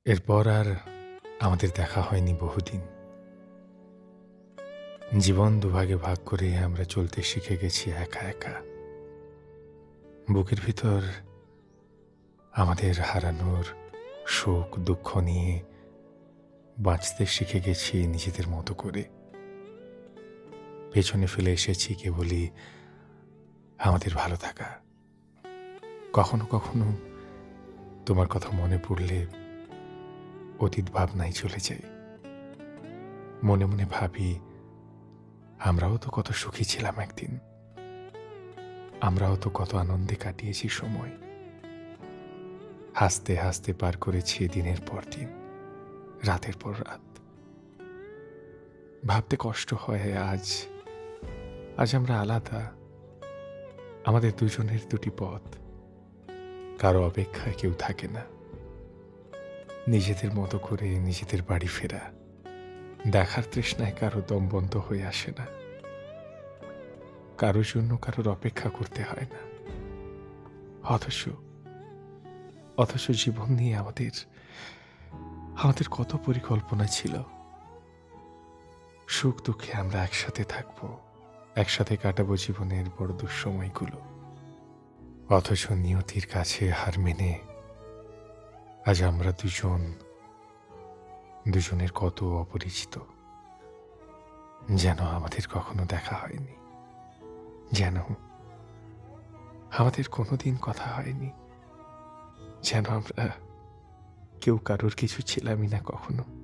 এরপর আর আমাদের দেখা হয়নি বহুদিন। জীবন দুভাগে ভাগ করে আমরা চলতে শিখে গেছি একা একা। বুকের ভিতর আমাদের হারানোর শোক দুঃখ নিয়ে বাঁচতে শিখে গেছি নিজেদের মতো করে। পেছনে ফেলে এসেছি কেবলই আমাদের ভালো থাকা। কখনো কখনো তোমার কথা মনে পড়লে অতীত ভাবনায় চলে যাই। মনে মনে ভাবি, আমরাও তো কত সুখী ছিলাম একদিন। আমরাও তো কত আনন্দে কাটিয়েছি সময়। হাসতে হাসতে পার করেছি দিনের পর দিন, রাতের পর রাত। ভাবতে কষ্ট হয় আজ আমরা আলাদা। আমাদের দুজনের দুটি পথ, কারো অপেক্ষায় কেউ থাকে না। নিজেদের মতো করে নিজেদের বাড়ি ফেরা, দেখার তৃষ্ণায় কারো দম বন্ধ হয়ে আসে না। কারোর জন্য কারোর অপেক্ষা করতে হয় না। অথচ জীবন নিয়ে আমাদের কত পরিকল্পনা ছিল। সুখ দুঃখে আমরা একসাথে থাকবো, একসাথে কাটাবো জীবনের বড় দুঃসময়গুলো। অথচ নিয়তির কাছে হার মেনে আজ আমরা দুজনের কত অপরিচিত। যেন আমাদের কখনো দেখা হয়নি, যেন আমাদের কোনোদিন কথা হয়নি, যেন আমরা কেউ কারোর কিছু ছিলামই না কখনো।